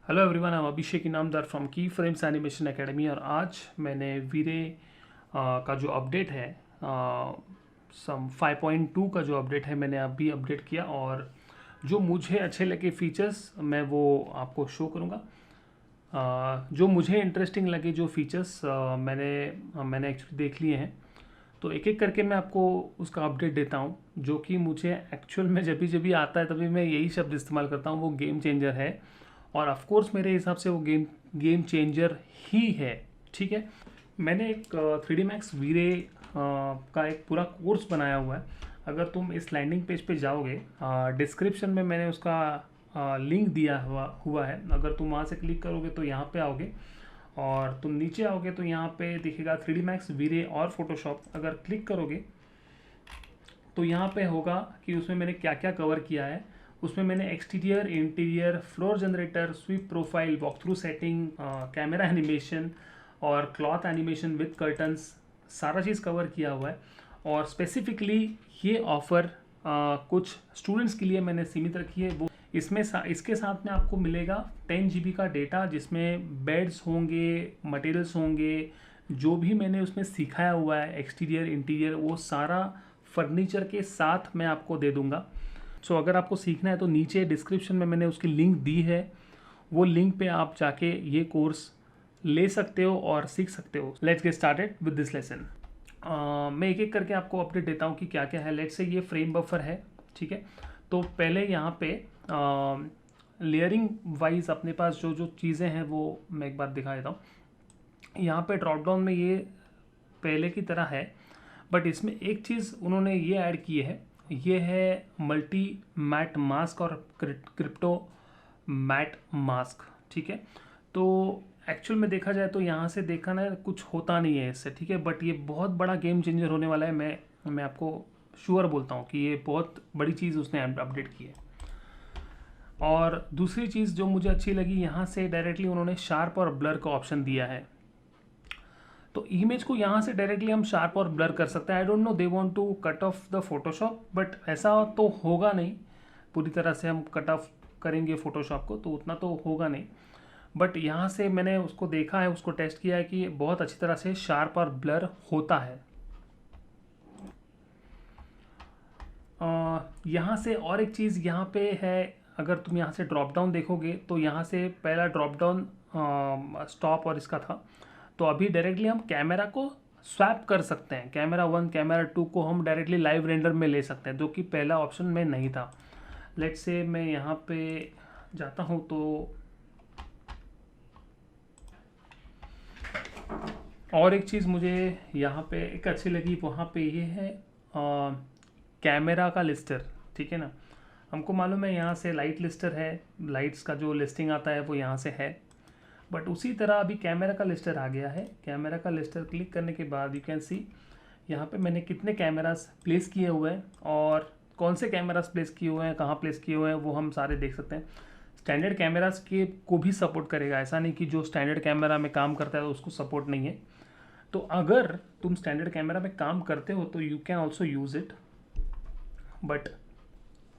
Hello everyone, I am Abhishek Inamdar from की frames animation academy. और आज मैंने वीरे का जो अपडेट है, सम 5.2 का जो अपडेट है मैंने अभी अपडेट किया। और जो मुझे अच्छे लगे फीचर्स मैं वो आपको शो करूँगा। जो मुझे इंटरेस्टिंग लगे जो फीचर्स मैंने एक्चुअली देख लिए हैं, तो एक एक करके मैं आपको उसका अपडेट देता हूँ। जो कि मुझे एक्चुअल में जब भी आता है तभी मैं यही शब्द इस्तेमाल करता हूँ, वो गेम चेंजर है। और ऑफ कोर्स मेरे हिसाब से वो गेम चेंजर ही है। ठीक है, मैंने एक 3D मैक्स वीरे का एक पूरा कोर्स बनाया हुआ है। अगर तुम इस लैंडिंग पेज पे जाओगे, डिस्क्रिप्शन में मैंने उसका लिंक दिया हुआ है। अगर तुम वहाँ से क्लिक करोगे तो यहाँ पे आओगे, और तुम नीचे आओगे तो यहाँ पे दिखेगा 3D मैक्स वीरे और फोटोशॉप। अगर क्लिक करोगे तो यहाँ पे होगा कि उसमें मैंने क्या क्या कवर किया है। उसमें मैंने exterior, interior, floor generator, sweep profile, walk through setting, camera animation और क्लॉथ एनिमेशन विद कर्टन्स, सारा चीज़ कवर किया हुआ है। और स्पेसिफिकली ये ऑफ़र कुछ स्टूडेंट्स के लिए मैंने सीमित रखी है। वो इसके साथ में आपको मिलेगा 10 GB का डेटा, जिसमें बेड्स होंगे, मटेरियल्स होंगे, जो भी मैंने उसमें सिखाया हुआ है एक्सटीरियर इंटीरियर, वो सारा फर्नीचर के साथ मैं आपको दे दूंगा। सो अगर आपको सीखना है तो नीचे डिस्क्रिप्शन में मैंने उसकी लिंक दी है, वो लिंक पे आप जाके ये कोर्स ले सकते हो और सीख सकते हो। Let's get started with this lesson. मैं एक एक करके आपको अपडेट देता हूँ कि क्या क्या है। लेट्स से ये फ्रेम बफर है, ठीक है। तो पहले यहाँ पे लेयरिंग वाइज अपने पास जो जो चीज़ें हैं वो मैं एक बार दिखा देता हूँ। यहाँ पे ड्रॉप डाउन में ये पहले की तरह है, बट इसमें एक चीज़ उन्होंने ये ऐड की है, ये है मल्टी मैट मास्क और क्रिप्टो मैट मास्क। ठीक है, तो एक्चुअल में देखा जाए तो यहाँ से देखा ना कुछ होता नहीं है इससे, ठीक है। बट ये बहुत बड़ा गेम चेंजर होने वाला है। मैं आपको श्योर बोलता हूँ कि ये बहुत बड़ी चीज़ उसने अपडेट की है। और दूसरी चीज़ जो मुझे अच्छी लगी, यहाँ से डायरेक्टली उन्होंने शार्प और ब्लर का ऑप्शन दिया है। तो इमेज को यहाँ से डायरेक्टली हम शार्प और ब्लर कर सकते हैं। I don't know they want to cut off the Photoshop, but ऐसा तो होगा नहीं। पूरी तरह से हम कट ऑफ करेंगे फोटोशॉप को तो उतना तो होगा नहीं। बट यहाँ से मैंने उसको देखा है, उसको टेस्ट किया है कि बहुत अच्छी तरह से शार्प और ब्लर होता है। यहाँ से और एक चीज़ यहाँ पे है, अगर तुम यहाँ से ड्रॉप डाउन देखोगे तो यहाँ से पहला ड्रॉप डाउन स्टॉप और इसका था। तो अभी डायरेक्टली हम कैमरा को स्वैप कर सकते हैं। कैमरा 1 कैमरा 2 को हम डायरेक्टली लाइव रेंडर में ले सकते हैं, जो कि पहला ऑप्शन में नहीं था। लेट्स से मैं यहाँ पे जाता हूँ तो और एक चीज़ मुझे यहाँ पे एक अच्छी लगी, वहाँ पे ये है कैमरा का लिस्टर। ठीक है ना, हमको मालूम है यहाँ से लाइट लिस्टर है, लाइट्स का जो लिस्टिंग आता है वो यहाँ से है। बट उसी तरह अभी कैमरा का लिस्टर आ गया है। कैमरा का लिस्टर क्लिक करने के बाद यू कैन सी यहाँ पे मैंने कितने कैमरास प्लेस किए हुए हैं और कौन से कैमरास प्लेस किए हुए हैं, कहाँ प्लेस किए हुए हैं, वो हम सारे देख सकते हैं। स्टैंडर्ड कैमरास के को भी सपोर्ट करेगा, ऐसा नहीं कि जो स्टैंडर्ड कैमरा में काम करता है तो उसको सपोर्ट नहीं है। तो अगर तुम स्टैंडर्ड कैमरा में काम करते हो तो you can also use it. But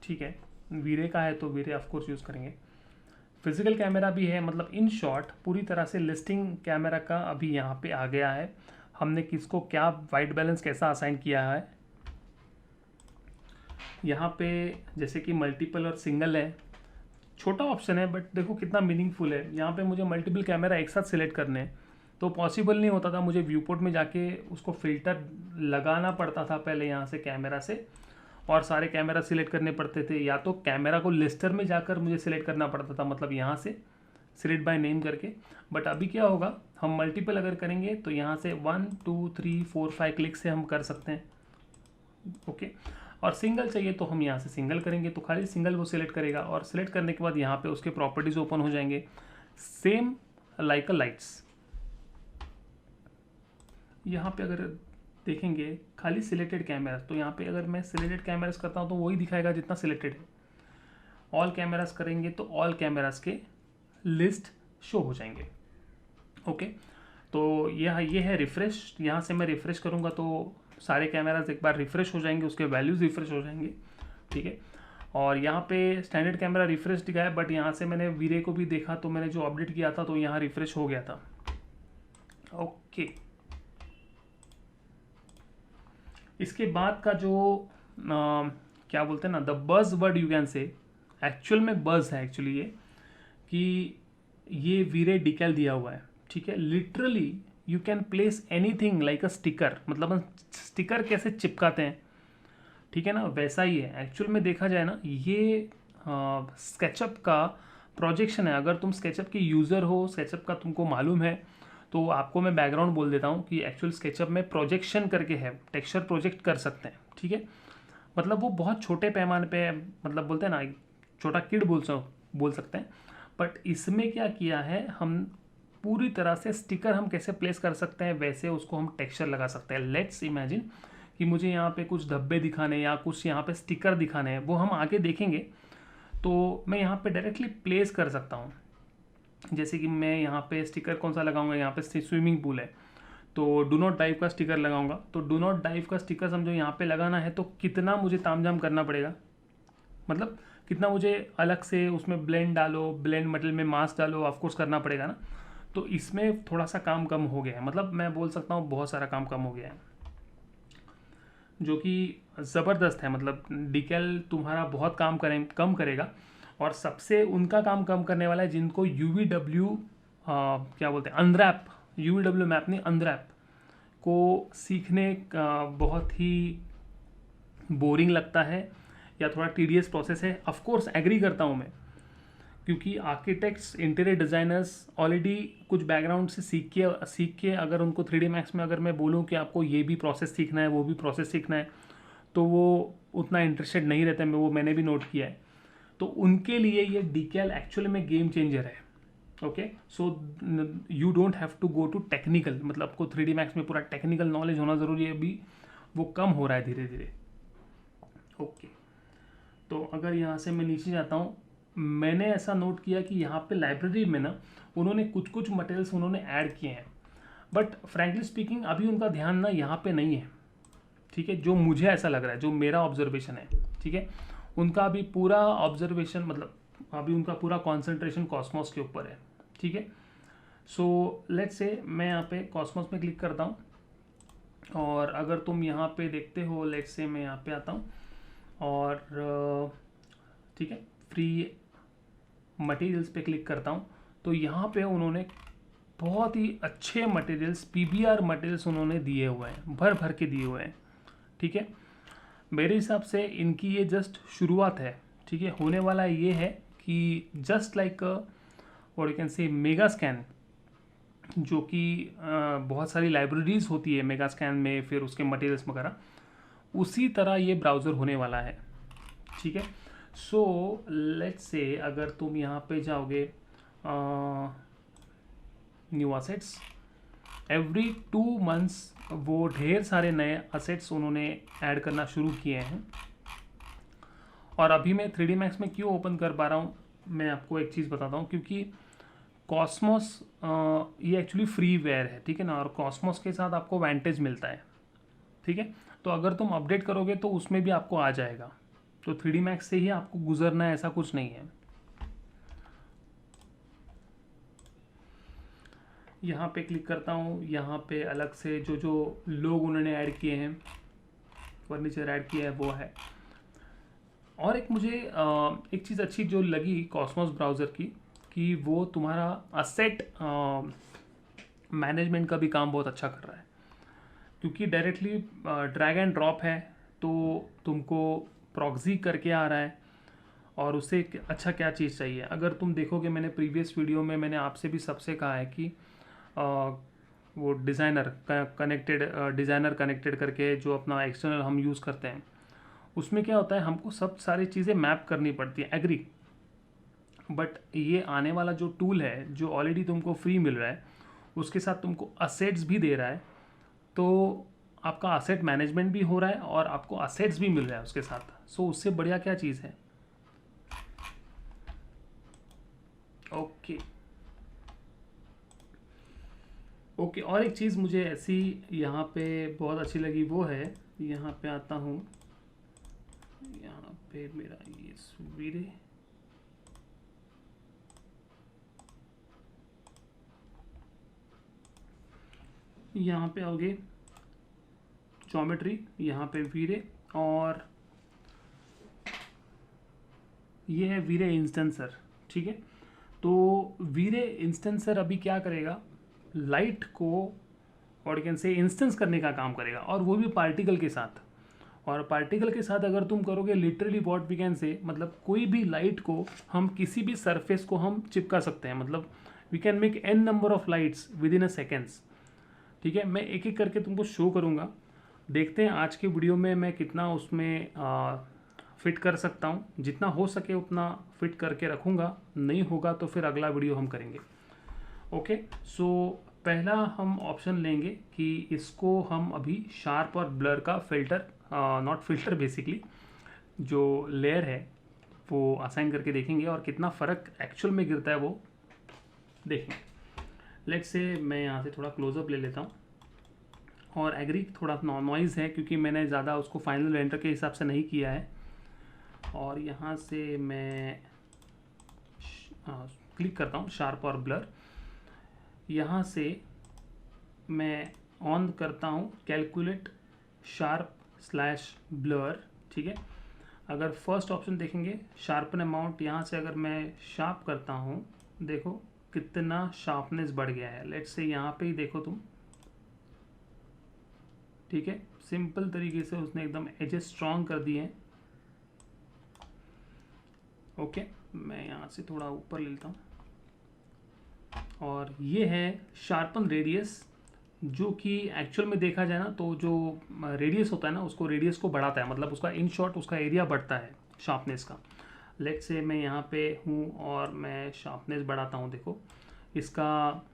ठीक है, वीरे का है तो वीरे ऑफकोर्स यूज़ करेंगे। फिजिकल कैमरा भी है, मतलब इन शॉर्ट पूरी तरह से लिस्टिंग कैमरा का अभी यहाँ पे आ गया है। हमने किसको क्या वाइट बैलेंस कैसा असाइन किया है यहाँ पे, जैसे कि मल्टीपल और सिंगल है। छोटा ऑप्शन है बट देखो कितना मीनिंगफुल है। यहाँ पे मुझे मल्टीपल कैमरा एक साथ सिलेक्ट करने हैं तो पॉसिबल नहीं होता था, मुझे व्यू पोर्ट में जाके उसको फिल्टर लगाना पड़ता था पहले यहाँ से कैमरा से, और सारे कैमरा सिलेक्ट करने पड़ते थे, या तो कैमरा को लिस्टर में जाकर मुझे सिलेक्ट करना पड़ता था, मतलब यहाँ से सिलेक्ट बाय नेम करके। बट अभी क्या होगा, हम मल्टीपल अगर करेंगे तो यहाँ से 1 2 3 4 5 क्लिक से हम कर सकते हैं। ओके, और सिंगल चाहिए तो हम यहाँ से सिंगल करेंगे तो खाली सिंगल वो सिलेक्ट करेगा, और सिलेक्ट करने के बाद यहाँ पे उसके प्रॉपर्टीज़ ओपन हो जाएंगे, सेम लाइक अ लाइट्स। यहाँ पे अगर देखेंगे खाली सिलेक्टेड कैमरास, तो यहाँ पे अगर मैं सिलेक्टेड कैमरास करता हूँ तो वही दिखाएगा जितना सिलेक्टेड है। ऑल कैमरास करेंगे तो ऑल कैमरास के लिस्ट शो हो जाएंगे। ओके, तो ये है रिफ़्रेश। यहाँ से मैं रिफ़्रेश करूँगा तो सारे कैमरास एक बार रिफ़्रेश हो जाएंगे, उसके वैल्यूज़ रिफ़्रेश हो जाएंगे। ठीक है, और यहाँ पे स्टैंडर्ड कैमरा रिफ्रेश दिखाया, बट यहाँ से मैंने वीरे को भी देखा तो मैंने जो अपडेट किया था तो यहाँ रिफ्रेश हो गया था। ओके, इसके बाद का जो क्या बोलते हैं ना, the buzz word you can say, actual में बज़ है एक्चुअली ये, कि ये वीरे डिकैल दिया हुआ है, ठीक है। Literally you can place anything like a sticker, मतलब हम स्टिकर कैसे चिपकाते हैं, ठीक है ना, वैसा ही है एक्चुअल में। देखा जाए ना, ये स्केचअप का प्रोजेक्शन है। अगर तुम स्केचअप के यूज़र हो, स्केचअप का तुमको मालूम है, तो आपको मैं बैकग्राउंड बोल देता हूँ कि एक्चुअल स्केचअप में प्रोजेक्शन करके है, टेक्सचर प्रोजेक्ट कर सकते हैं, ठीक है। मतलब वो बहुत छोटे पैमाने पे, मतलब बोलते हैं ना, छोटा किड बोल सकते हैं। बट इसमें क्या किया है, हम पूरी तरह से स्टिकर हम कैसे प्लेस कर सकते हैं वैसे उसको हम टेक्सचर लगा सकते हैं। लेट्स इमेजिन कि मुझे यहाँ पे कुछ धब्बे दिखाने या कुछ यहाँ पे स्टिकर दिखाने हैं, वो हम आगे देखेंगे। तो मैं यहाँ पे डायरेक्टली प्लेस कर सकता हूँ। जैसे कि मैं यहाँ पे स्टिकर कौन सा लगाऊंगा, यहाँ पे स्विमिंग पूल है तो डू नॉट डाइव का स्टिकर लगाऊंगा। तो डू नॉट डाइव का स्टिकर समझो यहाँ पे लगाना है तो कितना मुझे तामझाम करना पड़ेगा, मतलब कितना मुझे अलग से उसमें ब्लेंड डालो, ब्लेंड मटेरियल में मास्क डालो, ऑफकोर्स करना पड़ेगा ना। तो इसमें थोड़ा सा काम कम हो गया है, मतलब मैं बोल सकता हूँ बहुत सारा काम कम हो गया है, जो कि ज़बरदस्त है। मतलब डिकेल तुम्हारा बहुत कम करेगा। और सबसे उनका काम कम करने वाला है जिनको UVW क्या बोलते हैं, अनरैप, UVW मैप नहीं, अनरैप को सीखने का बहुत ही बोरिंग लगता है या थोड़ा टीडियस प्रोसेस है। ऑफ कोर्स एग्री करता हूँ मैं, क्योंकि आर्किटेक्ट्स, इंटीरियर डिज़ाइनर्स ऑलरेडी कुछ बैकग्राउंड से सीख के अगर उनको 3D मैक्स में अगर मैं बोलूँ कि आपको ये भी प्रोसेस सीखना है, वो भी प्रोसेस सीखना है, तो वो उतना इंटरेस्टेड नहीं रहते। मैंने भी नोट किया है। तो उनके लिए ये डिकेल एक्चुअली में गेम चेंजर है। Okay, so you don't have to go to technical, मतलब आपको 3D मैक्स में पूरा टेक्निकल नॉलेज होना ज़रूरी है, अभी वो कम हो रहा है धीरे धीरे। ओके, तो अगर यहाँ से मैं नीचे जाता हूँ, मैंने ऐसा नोट किया कि यहाँ पे लाइब्रेरी में ना उन्होंने कुछ कुछ मटेरियल्स उन्होंने ऐड किए हैं, बट फ्रैंकली स्पीकिंग अभी उनका ध्यान ना यहाँ पे नहीं है, ठीक है। जो मुझे ऐसा लग रहा है, जो मेरा ऑब्जर्वेशन है, ठीक है, उनका अभी पूरा ऑब्जर्वेशन, मतलब अभी उनका पूरा कॉन्सेंट्रेशन कॉस्मोस के ऊपर है, ठीक है। सो लेट्स से मैं यहाँ पे कॉस्मोस में क्लिक करता हूँ, और अगर तुम यहाँ पे देखते हो, लेट्स से मैं यहाँ पे आता हूँ और ठीक है, फ्री मटेरियल्स पे क्लिक करता हूँ, तो यहाँ पे उन्होंने बहुत ही अच्छे मटेरियल्स, PBR मटेरियल्स उन्होंने दिए हुए हैं, भर भर के दिए हुए हैं, ठीक है। मेरे हिसाब से इनकी ये जस्ट शुरुआत है, ठीक है। होने वाला ये है कि जस्ट लाइक और you can say mega scan, जो कि बहुत सारी लाइब्रेरीज होती है मेगा स्कैन में, फिर उसके मटेरियल्स वगैरह, उसी तरह ये ब्राउज़र होने वाला है, ठीक है। सो लेट्स से अगर तुम यहाँ पे जाओगे न्यू असेट्स, एवरी 2 मंथ्स वो ढेर सारे नए असेट्स उन्होंने ऐड करना शुरू किए हैं। और अभी मैं 3D मैक्स में क्यों ओपन कर पा रहा हूँ, मैं आपको एक चीज़ बताता हूँ, क्योंकि कॉस्मोस ये एक्चुअली फ्री वेयर है, ठीक है ना, और कॉस्मोस के साथ आपको वेंटेज मिलता है, ठीक है। तो अगर तुम अपडेट करोगे तो उसमें भी आपको आ जाएगा, तो 3D मैक्स से ही आपको गुजरना है ऐसा कुछ नहीं है। यहाँ पे क्लिक करता हूँ, यहाँ पे अलग से जो जो लोग उन्होंने ऐड किए हैं, फर्नीचर ऐड किया है वो है। और एक मुझे एक चीज़ अच्छी जो लगी कॉस्मोस ब्राउज़र की, कि वो तुम्हारा असेट मैनेजमेंट का भी काम बहुत अच्छा कर रहा है, क्योंकि डायरेक्टली ड्रैग एंड ड्रॉप है, तो तुमको प्रॉक्सी करके आ रहा है। और उससे अच्छा क्या चीज़ चाहिए, अगर तुम देखोगे मैंने प्रीवियस वीडियो में मैंने आपसे भी सबसे कहा है कि वो डिज़ाइनर कनेक्टेड करके जो अपना एक्सटर्नल हम यूज़ करते हैं, उसमें क्या होता है, हमको सब सारी चीज़ें मैप करनी पड़ती है, एग्री। बट ये आने वाला जो टूल है, जो ऑलरेडी तुमको फ्री मिल रहा है, उसके साथ तुमको असेट्स भी दे रहा है, तो आपका असेट मैनेजमेंट भी हो रहा है और आपको असेट्स भी मिल रहा है उसके साथ। सो उससे बढ़िया क्या चीज़ है। ओके ओके, और एक चीज़ मुझे ऐसी यहाँ पे बहुत अच्छी लगी, वो है, यहाँ पे आता हूँ, यहाँ पे मेरा ये वीरे, यहाँ पे आओगे ज्योमेट्री, यहाँ पे वीरे, और ये है वीरे इंस्टेंसर। ठीक है, तो वीरे इंस्टेंसर अभी क्या करेगा, लाइट को और कैन से इंस्टेंस करने का काम करेगा, और वो भी पार्टिकल के साथ। और पार्टिकल के साथ अगर तुम करोगे, literally what we can say, मतलब कोई भी लाइट को हम किसी भी सरफेस को हम चिपका सकते हैं, मतलब we can make n number of lights within a seconds. ठीक है, मैं एक एक करके तुमको शो करूँगा, देखते हैं आज के वीडियो में मैं कितना उसमें फिट कर सकता हूँ। जितना हो सके उतना फिट करके रखूँगा, नहीं होगा तो फिर अगला वीडियो हम करेंगे। ओके, सो पहला हम ऑप्शन लेंगे कि इसको हम अभी शार्प और ब्लर का फिल्टर, नॉट फिल्टर बेसिकली, जो लेयर है वो असाइन करके देखेंगे और कितना फ़र्क एक्चुअल में गिरता है वो देखेंगे। लेट्स से मैं यहाँ से थोड़ा क्लोजअप ले लेता हूँ, और एग्री थोड़ा नॉइज़ है क्योंकि मैंने ज़्यादा उसको फाइनल रेंडर के हिसाब से नहीं किया है। और यहाँ से मैं क्लिक करता हूँ शार्प और ब्लर, यहाँ से मैं ऑन करता हूँ कैलकुलेट शार्प स्लैश ब्लर। ठीक है, अगर फर्स्ट ऑप्शन देखेंगे शार्पन अमाउंट, यहाँ से अगर मैं शार्प करता हूँ, देखो कितना शार्पनेस बढ़ गया है। लेट्स से यहाँ पे ही देखो तुम, ठीक है, सिंपल तरीके से उसने एकदम एजेस स्ट्रॉन्ग कर दिए हैं। ओके, मैं यहाँ से थोड़ा ऊपर ले लेता हूँ, और ये है शार्पन रेडियस, जो कि एक्चुअल में देखा जाए ना तो जो रेडियस होता है ना, उसको रेडियस को बढ़ाता है, मतलब उसका इन शॉर्ट उसका एरिया बढ़ता है शार्पनेस का। लेट्स से मैं यहाँ पे हूँ और मैं शार्पनेस बढ़ाता हूँ, देखो इसका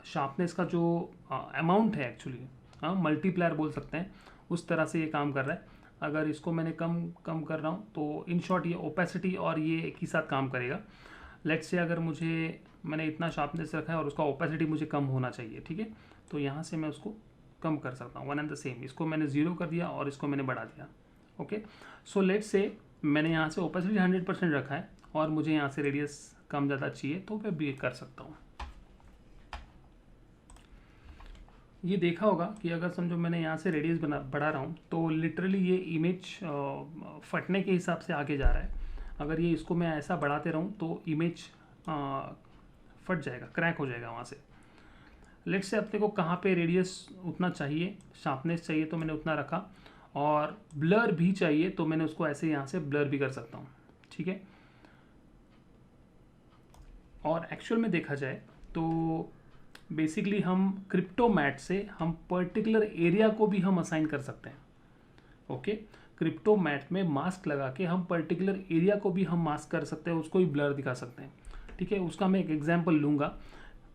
शार्पनेस का जो अमाउंट है एक्चुअली, हाँ मल्टीप्लायर बोल सकते हैं, उस तरह से ये काम कर रहा है। अगर इसको मैंने कम कर रहा हूँ तो इन शॉर्ट ये ओपेसिटी और ये एक ही साथ काम करेगा। लेट्स से अगर मैंने इतना शार्पनेस रखा है और उसका ओपेसिटी मुझे कम होना चाहिए, ठीक है, तो यहाँ से मैं उसको कम कर सकता हूँ, वन एंड द सेम। इसको मैंने 0 कर दिया और इसको मैंने बढ़ा दिया। ओके, सो लेट्स से मैंने यहाँ से ओपेसिटी 100% रखा है और मुझे यहाँ से रेडियस कम ज़्यादा चाहिए, तो मैं भी कर सकता हूँ। ये देखा होगा कि अगर समझो मैंने यहाँ से रेडियस बढ़ा रहा हूँ तो लिटरली ये इमेज फटने के हिसाब से आगे जा रहा है। अगर ये इसको मैं ऐसा बढ़ाते रहूँ तो इमेज फट जाएगा, क्रैक हो जाएगा वहाँ से। लेट्स से अपने को कहाँ पे रेडियस उतना चाहिए, शार्पनेस चाहिए तो मैंने उतना रखा, और ब्लर भी चाहिए तो मैंने उसको ऐसे यहाँ से ब्लर भी कर सकता हूँ। ठीक है, और एक्चुअल में देखा जाए तो बेसिकली हम क्रिप्टोमैट से हम पर्टिकुलर एरिया को भी हम असाइन कर सकते हैं। ओके, क्रिप्टोमैट में मास्क लगा के हम पर्टिकुलर एरिया को भी हम मास्क कर सकते हैं, उसको भी ब्लर दिखा सकते हैं। ठीक है, उसका मैं एक एग्जांपल लूँगा।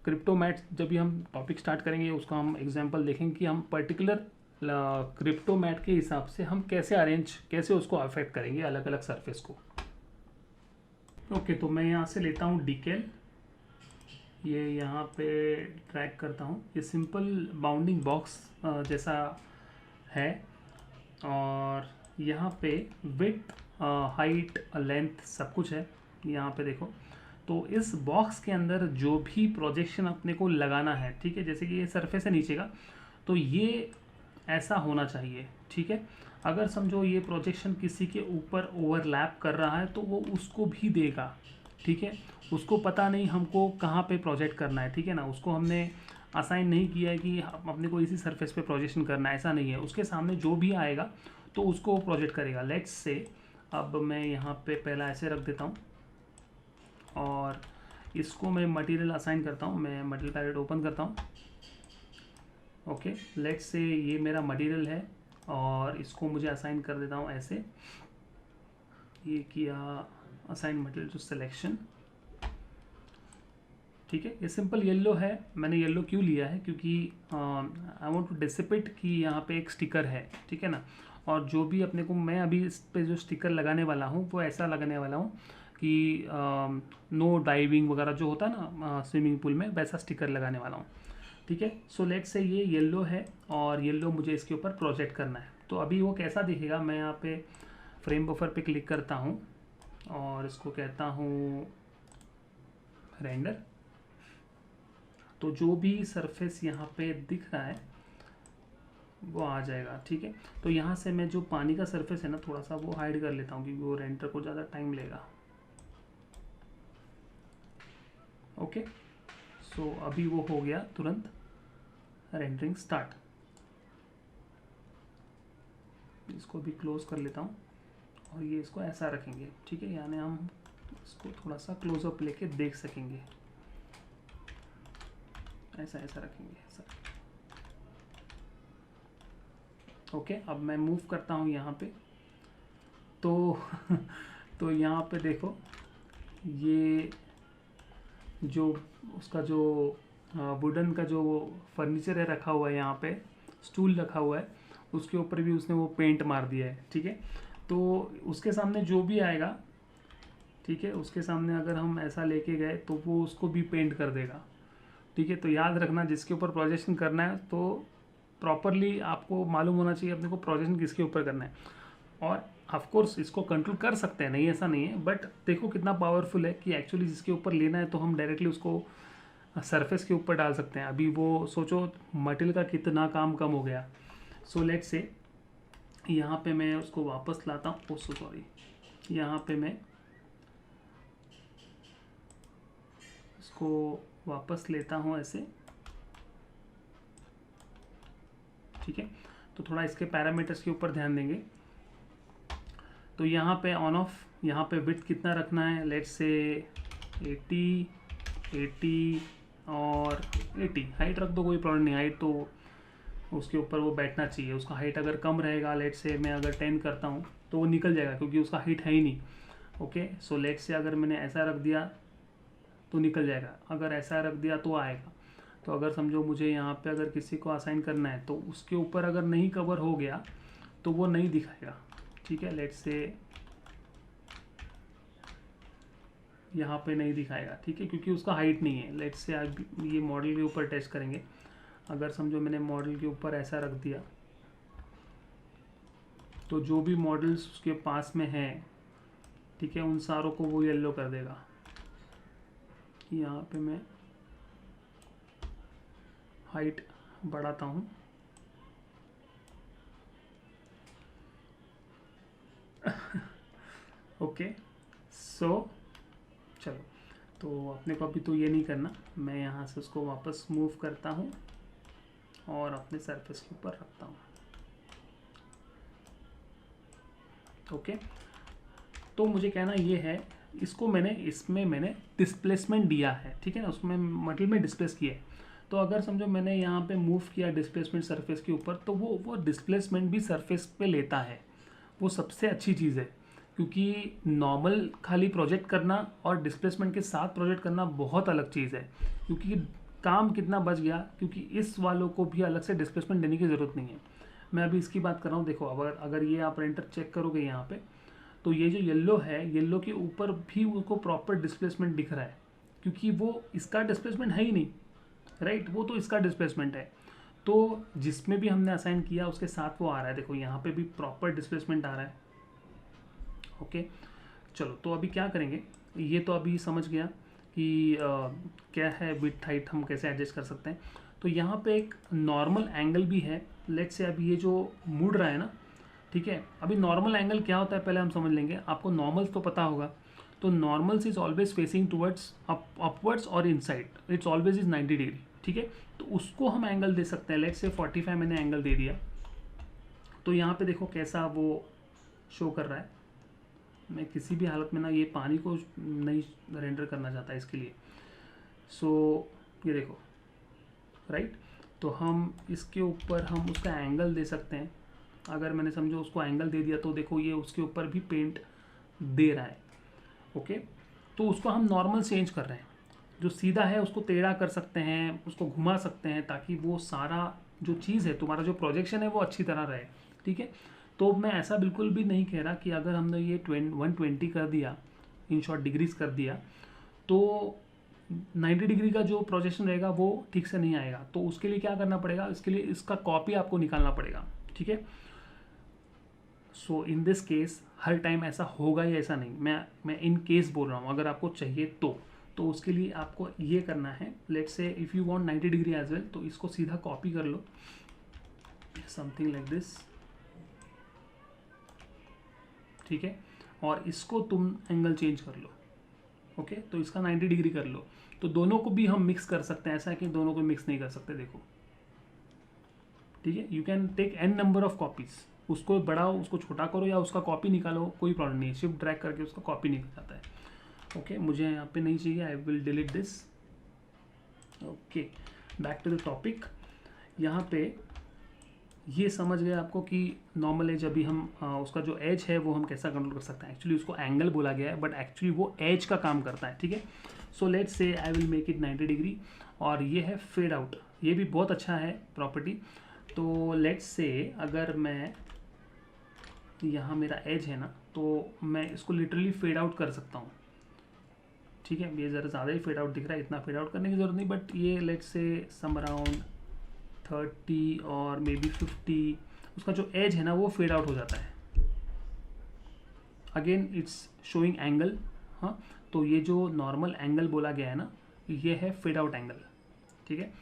क्रिप्टोमैट जब भी हम टॉपिक स्टार्ट करेंगे उसका हम एग्जांपल देखेंगे कि हम पर्टिकुलर क्रिप्टोमैट के हिसाब से हम कैसे उसको अफेक्ट करेंगे अलग अलग सरफेस को। ओके, तो मैं यहाँ से लेता हूँ डिकेल, ये यहाँ पे ट्रैक करता हूँ, ये सिंपल बाउंडिंग बॉक्स जैसा है, और यहाँ पे विड्थ, हाइट, लेंथ सब कुछ है यहाँ पे देखो। तो इस बॉक्स के अंदर जो भी प्रोजेक्शन अपने को लगाना है, ठीक है, जैसे कि ये सरफेस है नीचे का, तो ये ऐसा होना चाहिए। ठीक है, अगर समझो ये प्रोजेक्शन किसी के ऊपर ओवरलैप कर रहा है तो वो उसको भी देगा। ठीक है, उसको पता नहीं हमको कहाँ पे प्रोजेक्ट करना है, ठीक है ना, उसको हमने असाइन नहीं किया है कि अपने को इसी सरफेस पे प्रोजेक्शन करना है, ऐसा नहीं है। उसके सामने जो भी आएगा तो उसको प्रोजेक्ट करेगा। लेट्स से अब मैं यहाँ पे पहला ऐसे रख देता हूँ और इसको मैं मटेरियल असाइन करता हूँ। मैं मटेरियल पैलेट ओपन करता हूँ। ओके, लेट्स से ये मेरा मटेरियल है और इसको मुझे असाइन कर देता हूँ ऐसे, ये किया असाइन मटेरियल टू सिलेक्शन। ठीक है, ये सिंपल येलो है। मैंने येलो क्यों लिया है, क्योंकि आई वांट टू डिसिपेट कि यहाँ पे एक स्टिकर है, ठीक है ना, और जो भी अपने को, मैं अभी इस पे जो स्टिकर लगाने वाला हूँ वो ऐसा लगाने वाला हूँ कि नो डाइविंग वगैरह जो होता है ना स्विमिंग पूल में, वैसा स्टिकर लगाने वाला हूँ। ठीक है, सो लेट्स से ये येलो है और येलो मुझे इसके ऊपर प्रोजेक्ट करना है। तो अभी वो कैसा दिखेगा, मैं यहाँ पे फ्रेम बफर पे क्लिक करता हूँ और इसको कहता हूँ रेंडर। तो जो भी सरफेस यहाँ पे दिख रहा है वो आ जाएगा, ठीक है। तो यहाँ से मैं जो पानी का सरफेस है ना थोड़ा सा वो हाइड कर लेता हूँ क्योंकि वो रेंडर को ज़्यादा टाइम लेगा। ओके, सो अभी वो हो गया, तुरंत रेंडरिंग स्टार्ट। इसको भी क्लोज कर लेता हूँ और ये इसको ऐसा रखेंगे, ठीक है, यानी हम इसको थोड़ा सा क्लोजअप लेके देख सकेंगे। ऐसा ऐसा रखेंगे, ऐसा। ओके, अब मैं मूव करता हूँ यहाँ पे तो तो यहाँ पे देखो ये जो उसका जो वुडन का जो फर्नीचर है रखा हुआ है, यहाँ पे स्टूल रखा हुआ है, उसके ऊपर भी उसने वो पेंट मार दिया है, ठीक है। तो उसके सामने जो भी आएगा, ठीक है, उसके सामने अगर हम ऐसा लेके गए तो वो उसको भी पेंट कर देगा, ठीक है। तो याद रखना जिसके ऊपर प्रोजेक्शन करना है तो प्रॉपरली आपको मालूम होना चाहिए अपने को प्रोजेक्शन किसके ऊपर करना है। और ऑफकोर्स इसको कंट्रोल कर सकते हैं, नहीं ऐसा नहीं है, बट देखो कितना पावरफुल है कि एक्चुअली जिसके ऊपर लेना है तो हम डायरेक्टली उसको सरफेस के ऊपर डाल सकते हैं। अभी वो सोचो मटेरियल का कितना काम कम हो गया। सो लेट से यहाँ पे मैं उसको वापस लाता हूँ, ओह सॉरी, यहाँ पे मैं इसको वापस लेता हूँ ऐसे, ठीक है। तो थोड़ा इसके पैरामीटर्स के ऊपर ध्यान देंगे। तो यहाँ पे ऑन ऑफ, यहाँ पे विड्थ कितना रखना है, लेट्स से 80 और 80। हाइट रख दो, कोई प्रॉब्लम नहीं, हाइट तो उसके ऊपर वो बैठना चाहिए। उसका हाइट अगर कम रहेगा, लेट्स से मैं अगर 10 करता हूँ तो वो निकल जाएगा क्योंकि उसका हाइट है ही नहीं। ओके, सो लेट्स से अगर मैंने ऐसा रख दिया तो निकल जाएगा, अगर ऐसा रख दिया तो आएगा। तो अगर समझो मुझे यहाँ पे अगर किसी को असाइन करना है तो उसके ऊपर अगर नहीं कवर हो गया तो वो नहीं दिखाएगा, ठीक है। लेट्स से यहाँ पे नहीं दिखाएगा, ठीक है, क्योंकि उसका हाइट नहीं है। लेट्स से आप ये मॉडल के ऊपर टेस्ट करेंगे। अगर समझो मैंने मॉडल के ऊपर ऐसा रख दिया तो जो भी मॉडल्स उसके पास में हैं, ठीक है, उन सारों को वो येलो कर देगा। यहाँ पे मैं हाइट बढ़ाता हूँ, ओके। सो चलो, तो अपने को अभी तो ये नहीं करना, मैं यहाँ से उसको वापस मूव करता हूँ और अपने सरफेस के ऊपर रखता हूँ। ओके, तो मुझे कहना ये है, इसको मैंने इसमें मैंने डिस्प्लेसमेंट दिया है, ठीक है ना, उसमें मटेरियल में डिस्प्लेस किया है। तो अगर समझो मैंने यहाँ पे मूव किया डिस्प्लेसमेंट सरफेस के ऊपर तो वो डिस्प्लेसमेंट भी सरफेस पे लेता है। वो सबसे अच्छी चीज़ है, क्योंकि नॉर्मल खाली प्रोजेक्ट करना और डिस्प्लेसमेंट के साथ प्रोजेक्ट करना बहुत अलग चीज़ है। क्योंकि काम कितना बच गया, क्योंकि इस वालों को भी अलग से डिस्प्लेसमेंट देने की ज़रूरत नहीं है। मैं अभी इसकी बात कर रहा हूँ। देखो अगर ये आप रेंडर चेक करोगे यहाँ पे, तो ये जो येलो है, येलो के ऊपर भी उसको प्रॉपर डिस्प्लेसमेंट दिख रहा है, क्योंकि वो इसका डिस्प्लेसमेंट है ही नहीं, राइट, वो तो इसका डिस्प्लेसमेंट है। तो जिसमें भी हमने असाइन किया उसके साथ वो आ रहा है। देखो यहाँ पे भी प्रॉपर डिस्प्लेसमेंट आ रहा है। ओके, चलो, तो अभी क्या करेंगे, ये तो अभी समझ गया कि क्या है विड्थ हाइट, हम कैसे एडजस्ट कर सकते हैं। तो यहाँ पे एक नॉर्मल एंगल भी है। लेट्स से अभी ये जो मुड़ रहा है ना, ठीक है, अभी नॉर्मल एंगल क्या होता है पहले हम समझ लेंगे। आपको नॉर्मल्स तो पता होगा। तो normals is always facing towards upwards और inside, it's always is 90 degree, ठीक है। तो उसको हम एंगल दे सकते हैं। लेट्स से 45 मैंने एंगल दे दिया। तो यहाँ पे देखो कैसा वो शो कर रहा है। मैं किसी भी हालत में ना ये पानी को नहीं रेंडर करना चाहता इसके लिए। सो ये देखो, राइट। तो हम इसके ऊपर हम उसका एंगल दे सकते हैं। अगर मैंने समझो उसको एंगल दे दिया तो देखो ये उसके ऊपर भी पेंट दे रहा है। ओके, तो उसको हम नॉर्मल चेंज कर रहे हैं। जो सीधा है उसको टेढ़ा कर सकते हैं, उसको घुमा सकते हैं, ताकि वो सारा जो चीज़ है, तुम्हारा जो प्रोजेक्शन है वो अच्छी तरह रहे, ठीक है। तो मैं ऐसा बिल्कुल भी नहीं कह रहा कि अगर हमने ये 120 कर दिया, इन शॉर्ट डिग्रीज कर दिया, तो 90 डिग्री का जो प्रोजेक्शन रहेगा वो ठीक से नहीं आएगा। तो उसके लिए क्या करना पड़ेगा, इसके लिए इसका कॉपी आपको निकालना पड़ेगा, ठीक है। सो इन दिस केस हर टाइम ऐसा होगा या ऐसा नहीं, मैं इन केस बोल रहा हूँ, अगर आपको चाहिए तो उसके लिए आपको ये करना है, let's say if you want 90 degree as well, तो इसको सीधा कॉपी कर लो, समथिंग लाइक दिस, ठीक है, और इसको तुम एंगल चेंज कर लो, ओके, तो इसका 90 डिग्री कर लो। तो दोनों को भी हम मिक्स कर सकते हैं, ऐसा है कि दोनों को मिक्स नहीं कर सकते, देखो, ठीक है, you can take n number of copies, उसको बढ़ाओ, उसको छोटा करो, या उसका कॉपी निकालो, कोई प्रॉब्लम नहीं है, शिफ्ट ड्रैग करके उसका कॉपी निकल जाता है। ओके, मुझे यहाँ पे नहीं चाहिए, I will delete this. Okay, back to the topic. यहाँ पे ये समझ गए आपको कि नॉर्मल एज, अभी हम उसका जो एज है वो हम कैसा कंट्रोल कर सकते हैं। एक्चुअली उसको एंगल बोला गया है, बट एक्चुअली वो एज का काम करता है, ठीक है। So let's say I will make it 90 degree, और ये है फेड आउट, ये भी बहुत अच्छा है प्रॉपर्टी। तो लेट्स से अगर मैं यहाँ मेरा एज है ना, तो मैं इसको लिटरली फेड आउट कर सकता हूँ, ठीक है। ये ज़रा ज़्यादा ही फेड आउट दिख रहा है, इतना फेड आउट करने की ज़रूरत नहीं, बट ये लेट्स से सम अराउंड 30 और मे बी 50, उसका जो एज है ना वो फेड आउट हो जाता है। अगेन इट्स शोइंग एंगल, हाँ, तो ये जो नॉर्मल एंगल बोला गया है ना, ये है फेड आउट एंगल, ठीक है।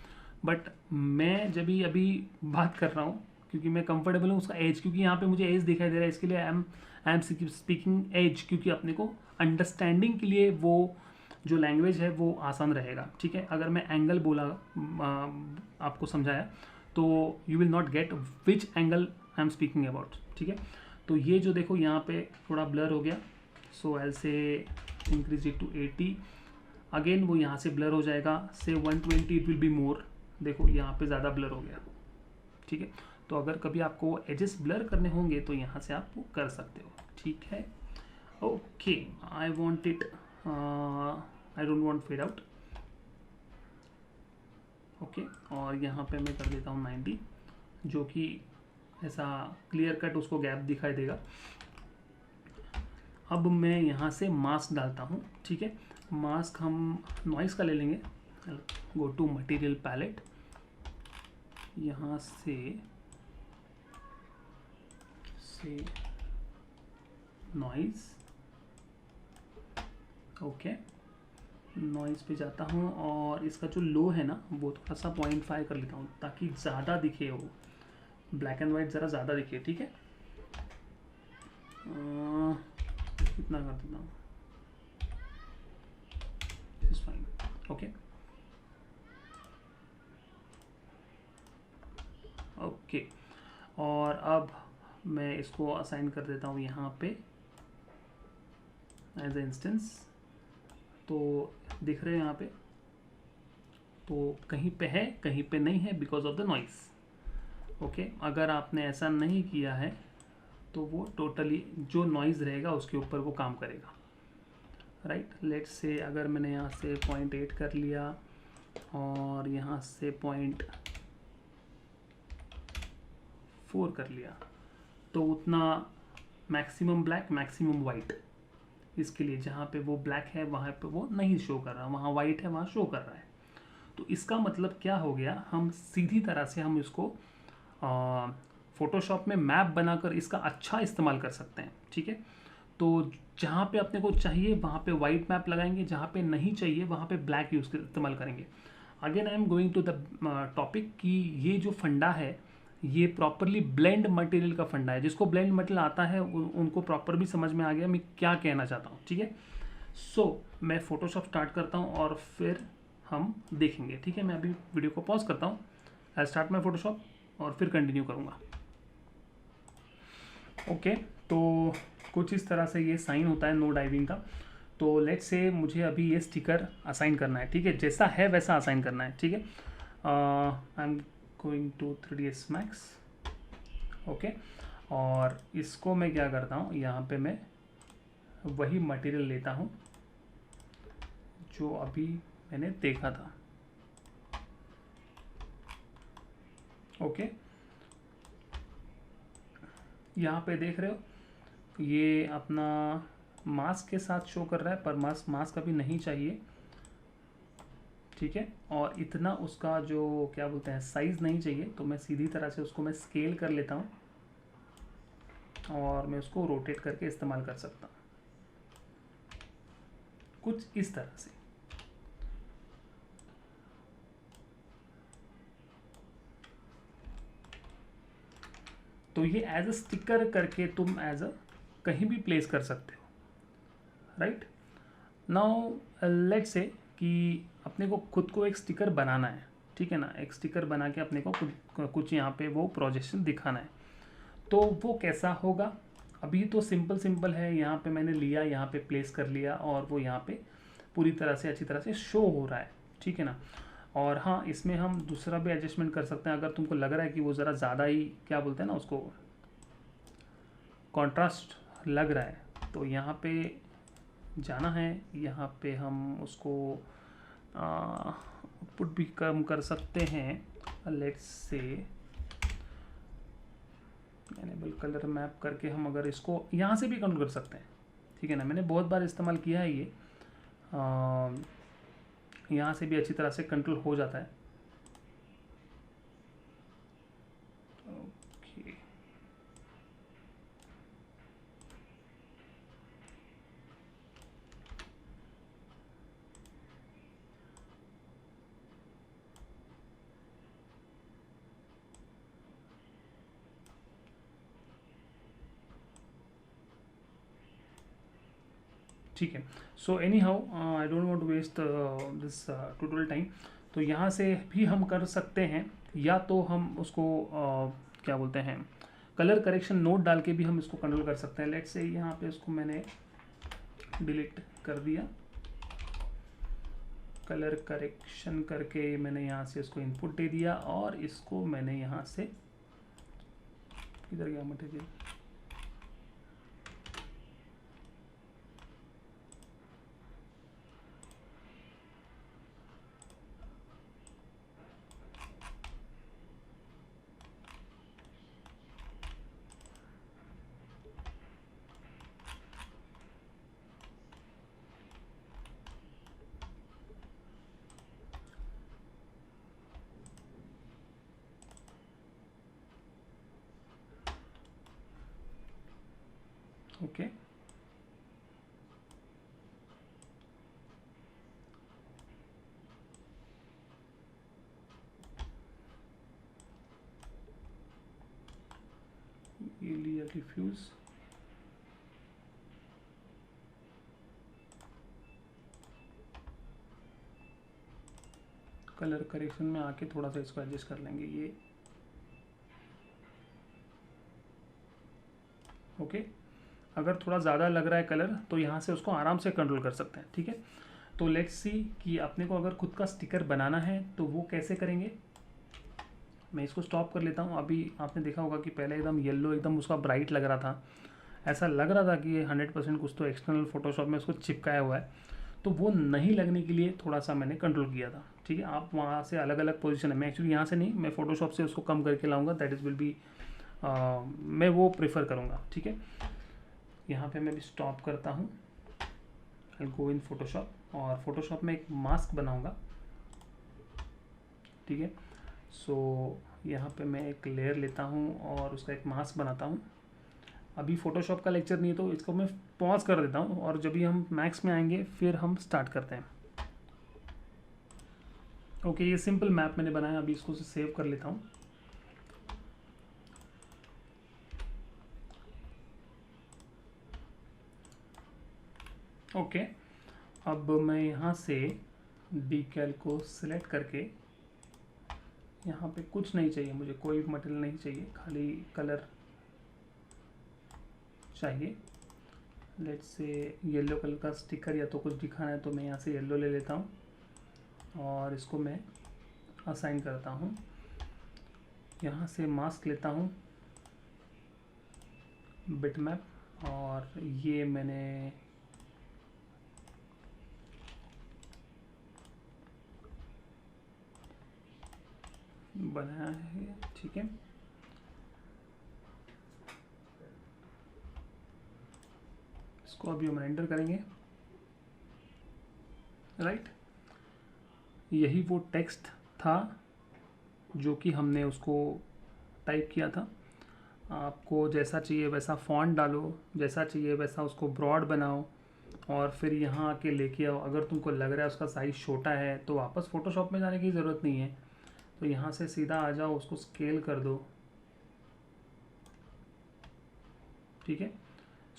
बट मैं जब भी अभी बात कर रहा हूँ, क्योंकि मैं कंफर्टेबल हूँ उसका एज, क्योंकि यहाँ पे मुझे एज दिखाई दे रहा है, इसके लिए आई एम स्पीकिंग एज, क्योंकि अपने को अंडरस्टैंडिंग के लिए वो जो लैंग्वेज है वो आसान रहेगा, ठीक है। अगर मैं एंगल बोला आपको समझाया, तो you will not gate which angle I am speaking about, ठीक है। तो ये जो देखो यहाँ पे थोड़ा ब्लर हो गया, सो एल से इंक्रीज इट टू 80, अगेन वो यहाँ से ब्लर हो जाएगा, से 120 इट विल बी मोर, देखो यहाँ पे ज़्यादा ब्लर हो गया, ठीक है। तो अगर कभी आपको एजेस ब्लर करने होंगे तो यहाँ से आप वो कर सकते हो, ठीक है। Okay, I want it, I don't want fade out, okay, और यहाँ पे मैं कर देता हूँ 90, जो कि ऐसा क्लियर कट उसको गैप दिखाई देगा। अब मैं यहाँ से मास्क डालता हूँ, ठीक है। मास्क हम नॉइस का ले लेंगे, गो टू मटेरियल पैलेट, यहाँ से नॉइस, ओके, नॉइस पे जाता हूँ, और इसका जो लो है ना वो थोड़ा सा 0.5 कर लेता हूँ, ताकि ज़्यादा दिखे, वो ब्लैक एंड वाइट ज़रा ज़्यादा दिखे, ठीक है। कितना कर देता हूँ, फाइन, ओके ओके। और अब मैं इसको असाइन कर देता हूँ यहाँ पे एज ए इंस्टेंस, तो दिख रहे हैं यहाँ पे, तो कहीं पे है कहीं पे नहीं है, because of the noise, okay. अगर आपने ऐसा नहीं किया है तो वो टोटली जो नॉइज़ रहेगा उसके ऊपर वो काम करेगा, राइट। लेट्स से अगर मैंने यहाँ से 0.8 कर लिया और यहाँ से 0.4 कर लिया, तो उतना मैक्सिमम ब्लैक मैक्सिमम वाइट, इसके लिए जहाँ पे वो ब्लैक है वहाँ पे वो नहीं शो कर रहा, वहाँ वाइट है वहाँ शो कर रहा है। तो इसका मतलब क्या हो गया, हम सीधी तरह से हम इसको फोटोशॉप में मैप बनाकर इसका अच्छा इस्तेमाल कर सकते हैं, ठीक है। तो जहाँ पे अपने को चाहिए वहाँ पे वाइट मैप लगाएंगे, जहाँ पे नहीं चाहिए वहाँ पे ब्लैक यूज़ इस्तेमाल करेंगे। Again I am going to the topic कि ये जो फंडा है ये प्रॉपरली ब्लेंड मटेरियल का फंडा है। जिसको ब्लेंड मटेरियल आता है उनको प्रॉपर भी समझ में आ गया मैं क्या कहना चाहता हूँ, ठीक है। सो मैं फोटोशॉप स्टार्ट करता हूँ और फिर हम देखेंगे, ठीक है। मैं अभी वीडियो को पॉज करता हूँ, आई स्टार्ट माई फोटोशॉप और फिर कंटिन्यू करूँगा, ओके। तो कुछ इस तरह से ये साइन होता है नो डाइविंग का। तो लेट्स से मुझे अभी ये स्टिकर असाइन करना है, ठीक है, जैसा है वैसा असाइन करना है, ठीक है। I am going to 3ds Max, okay. और इसको मैं क्या करता हूँ, यहाँ पे मैं वही मटेरियल लेता हूँ जो अभी मैंने देखा था, ओके। यहाँ पे देख रहे हो ये अपना मास्क के साथ शो कर रहा है, पर मास्क अभी नहीं चाहिए, ठीक है। और इतना उसका जो क्या बोलते हैं साइज़ नहीं चाहिए, तो मैं सीधी तरह से उसको मैं स्केल कर लेता हूँ, और मैं उसको रोटेट करके इस्तेमाल कर सकता हूँ कुछ इस तरह से। तो ये एज अ स्टिकर करके तुम एज अ कहीं भी प्लेस कर सकते हो, राइट। नाउ लेट्स से कि अपने को खुद को एक स्टिकर बनाना है, ठीक है ना। एक स्टिकर बना के अपने को कुछ यहाँ पे वो प्रोजेक्शन दिखाना है, तो वो कैसा होगा। अभी तो सिंपल सिंपल है, यहाँ पे मैंने लिया, यहाँ पे प्लेस कर लिया और वो यहाँ पे पूरी तरह से अच्छी तरह से शो हो रहा है, ठीक है ना। और हाँ, इसमें हम दूसरा भी एडजस्टमेंट कर सकते हैं। अगर तुमको लग रहा है कि वो ज़रा ज़्यादा ही क्या बोलते हैं ना उसको, कॉन्ट्रास्ट लग रहा है, तो यहाँ पे जाना है, यहाँ पे हम उसको आउटपुट भी कम कर सकते हैं। Let's say enable colour map करके हम अगर इसको यहाँ से भी कंट्रोल कर सकते हैं, ठीक है ना। मैंने बहुत बार इस्तेमाल किया है ये, यहाँ से भी अच्छी तरह से कंट्रोल हो जाता है। ओके, ठीक है। So anyhow I don't want to waste this total time. तो यहाँ से भी हम कर सकते हैं, या तो हम उसको क्या बोलते हैं, कलर करेक्शन नोट डाल के भी हम इसको कंट्रोल कर सकते हैं। लेट्स से यहाँ पे इसको मैंने डिलीट कर दिया, कलर करेक्शन करके मैंने यहाँ से इसको इनपुट दे दिया, और इसको मैंने यहाँ से, किधर गया मटेरियल, ओके। ये लिया डिफ्यूज, कलर करेक्शन में आके थोड़ा सा इसको एडजस्ट कर लेंगे ये, ओके। अगर थोड़ा ज़्यादा लग रहा है कलर, तो यहाँ से उसको आराम से कंट्रोल कर सकते हैं, ठीक है। तो लेट्स सी कि अपने को अगर खुद का स्टिकर बनाना है तो वो कैसे करेंगे। मैं इसको स्टॉप कर लेता हूँ। अभी आपने देखा होगा कि पहले एकदम येलो, एकदम उसका ब्राइट लग रहा था, ऐसा लग रहा था कि ये 100% कुछ तो एक्सटर्नल फोटोशॉप में उसको चिपकाया हुआ है। तो वो नहीं लगने के लिए थोड़ा सा मैंने कंट्रोल किया था, ठीक है। आप वहाँ से अलग अलग पोजीशन है, मैं एक्चुअली यहाँ से नहीं, मैं फोटोशॉप से उसको कम करके लाऊंगा, दैट इज़ विल बी, मैं वो प्रेफर करूँगा, ठीक है। यहाँ पे मैं भी स्टॉप करता हूँ, आई गो इन फोटोशॉप, और फोटोशॉप में एक मास्क बनाऊँगा, ठीक है। सो यहाँ पे मैं एक लेयर लेता हूँ और उसका एक मास्क बनाता हूँ। अभी फोटोशॉप का लेक्चर नहीं है तो इसको मैं पॉज कर देता हूँ, और जब भी हम मैक्स में आएंगे फिर हम स्टार्ट करते हैं। ओके, ये सिंपल मैप मैंने बनाया, अभी इसको सेव कर लेता हूँ। ओके, अब मैं यहाँ से डीकैल को सिलेक्ट करके, यहाँ पे कुछ नहीं चाहिए मुझे, कोई मटेरियल नहीं चाहिए, खाली कलर चाहिए। लेट्स से येलो कलर का स्टिकर या तो कुछ दिखाना है, तो मैं यहाँ से येलो ले लेता हूँ और इसको मैं असाइन करता हूँ। यहाँ से मास्क लेता हूँ, बिटमैप, और ये मैंने बनाया है, ठीक है। इसको अभी हम रेंडर करेंगे, राइट। यही वो टेक्स्ट था जो कि हमने उसको टाइप किया था। आपको जैसा चाहिए वैसा फॉन्ट डालो, जैसा चाहिए वैसा उसको ब्रॉड बनाओ और फिर यहाँ आके लेके आओ। अगर तुमको लग रहा है उसका साइज़ छोटा है तो वापस फ़ोटोशॉप में जाने की ज़रूरत नहीं है, तो यहाँ से सीधा आ जाओ, उसको स्केल कर दो। ठीक है,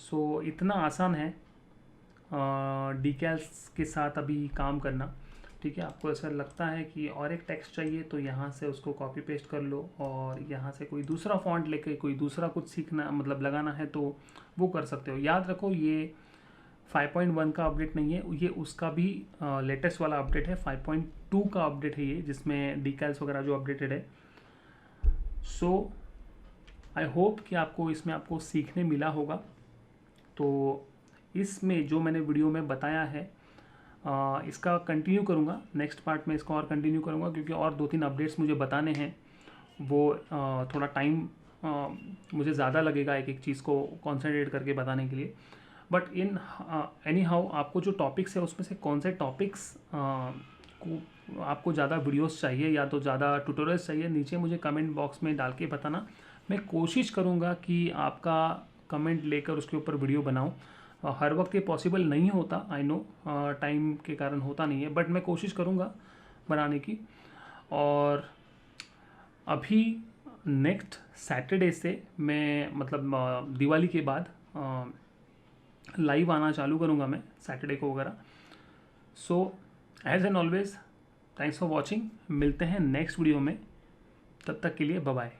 सो इतना आसान है डीकैल्स के साथ अभी काम करना। ठीक है, आपको ऐसा लगता है कि और एक टेक्स्ट चाहिए तो यहाँ से उसको कॉपी पेस्ट कर लो, और यहाँ से कोई दूसरा फॉन्ट लेके कोई दूसरा कुछ सीखना मतलब लगाना है तो वो कर सकते हो। याद रखो ये 5.1 का अपडेट नहीं है, ये उसका भी लेटेस्ट वाला अपडेट है, 5.2 का अपडेट है ये, जिसमें डीकैल्स वगैरह जो अपडेटेड है। सो आई होप कि आपको इसमें आपको सीखने मिला होगा। तो इसमें जो मैंने वीडियो में बताया है इसका कंटिन्यू करूँगा, नेक्स्ट पार्ट में इसको और कंटिन्यू करूँगा, क्योंकि और 2-3 अपडेट्स मुझे बताने हैं। वो थोड़ा टाइम मुझे ज़्यादा लगेगा एक एक चीज़ को कॉन्सेंट्रेट करके बताने के लिए। बट इन एनी हाउ आपको जो टॉपिक्स है उसमें से कौन से टॉपिक्स को आपको ज़्यादा वीडियोस चाहिए या तो ज़्यादा ट्यूटोरियल्स चाहिए, नीचे मुझे कमेंट बॉक्स में डाल के बताना। मैं कोशिश करूँगा कि आपका कमेंट लेकर उसके ऊपर वीडियो बनाऊँ। हर वक्त ये पॉसिबल नहीं होता, आई नो टाइम के कारण होता नहीं है, बट मैं कोशिश करूँगा बनाने की। और अभी नेक्स्ट सैटरडे से मैं मतलब दिवाली के बाद लाइव आना चालू करूँगा मैं सैटरडे को वगैरह। So as and always thanks for watching, मिलते हैं नेक्स्ट वीडियो में, तब तक के लिए बाय बाय।